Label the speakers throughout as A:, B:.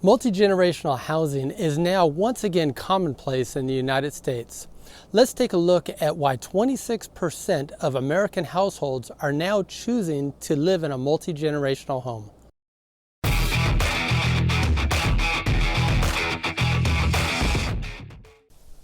A: Multi-generational housing is now once again commonplace in the United States. Let's take a look at why 26% of American households are now choosing to live in a multi-generational home.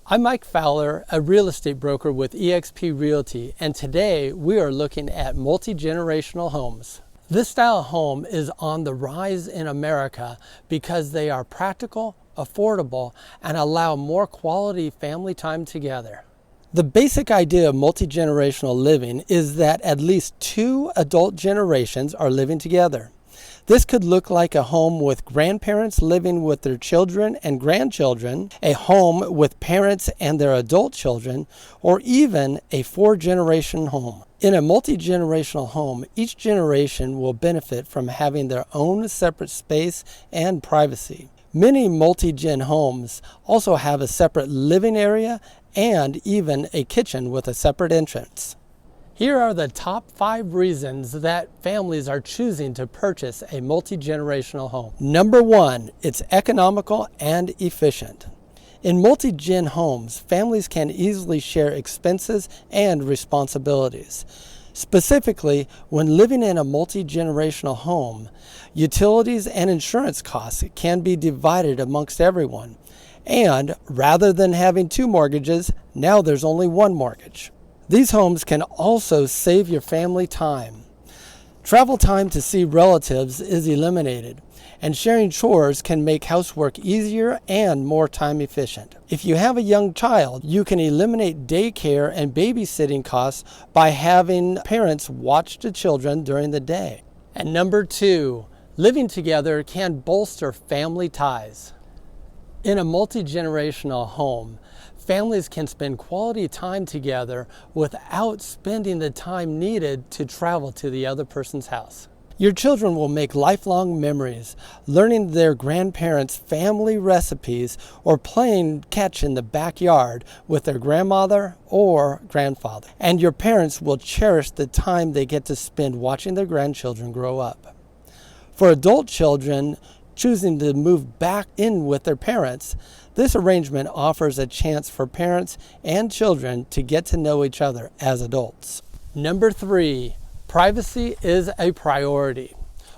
A: I'm Mike Fowler, a real estate broker with eXp Realty, and today we are looking at multi-generational homes. This style of home is on the rise in America because they are practical, affordable, and allow more quality family time together. The basic idea of multi-generational living is that at least two adult generations are living together. This could look like a home with grandparents living with their children and grandchildren, a home with parents and their adult children, or even a four-generation home. In a multi-generational home, each generation will benefit from having their own separate space and privacy. Many multi-gen homes also have a separate living area and even a kitchen with a separate entrance. Here are the top 5 reasons that families are choosing to purchase a multi-generational home. Number 1, it's economical and efficient. In multi-gen homes, families can easily share expenses and responsibilities. Specifically, when living in a multi-generational home, utilities and insurance costs can be divided amongst everyone. And rather than having 2 mortgages, now there's only 1 mortgage. These homes can also save your family time. Travel time to see relatives is eliminated, and sharing chores can make housework easier and more time efficient. If you have a young child, you can eliminate daycare and babysitting costs by having parents watch the children during the day. And number 2, living together can bolster family ties. In a multi-generational home, families can spend quality time together without spending the time needed to travel to the other person's house. Your children will make lifelong memories, learning their grandparents' family recipes or playing catch in the backyard with their grandmother or grandfather. And your parents will cherish the time they get to spend watching their grandchildren grow up. For adult children choosing to move back in with their parents, this arrangement offers a chance for parents and children to get to know each other as adults. Number 3, privacy is a priority.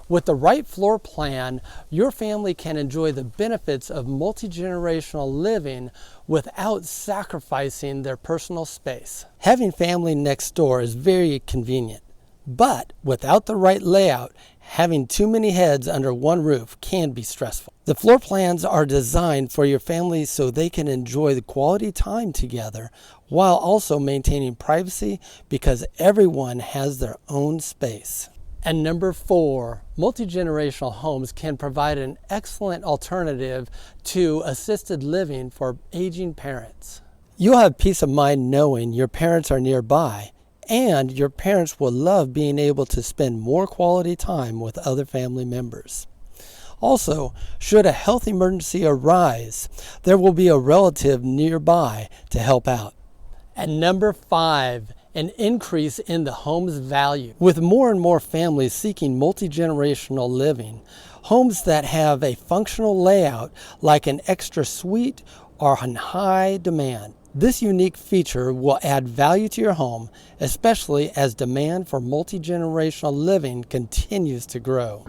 A: With the right floor plan, your family can enjoy the benefits of multi-generational living without sacrificing their personal space. Having family next door is very convenient, but without the right layout, having too many heads under one roof can be stressful. The floor plans are designed for your family so they can enjoy the quality time together while also maintaining privacy because everyone has their own space. And number 4, multi-generational homes can provide an excellent alternative to assisted living for aging parents. You'll have peace of mind knowing your parents are nearby, and your parents will love being able to spend more quality time with other family members. Also, should a health emergency arise, there will be a relative nearby to help out. And number 5, an increase in the home's value. With more and more families seeking multi-generational living, homes that have a functional layout like an extra suite are in high demand. This unique feature will add value to your home, especially as demand for multi-generational living continues to grow.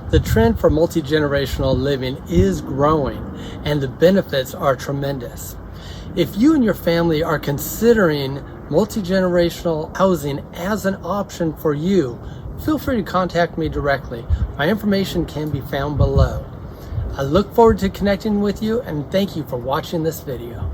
A: The trend for multi-generational living is growing, and the benefits are tremendous. If you and your family are considering multi-generational housing as an option for you, feel free to contact me directly. My information can be found below. I look forward to connecting with you, and thank you for watching this video.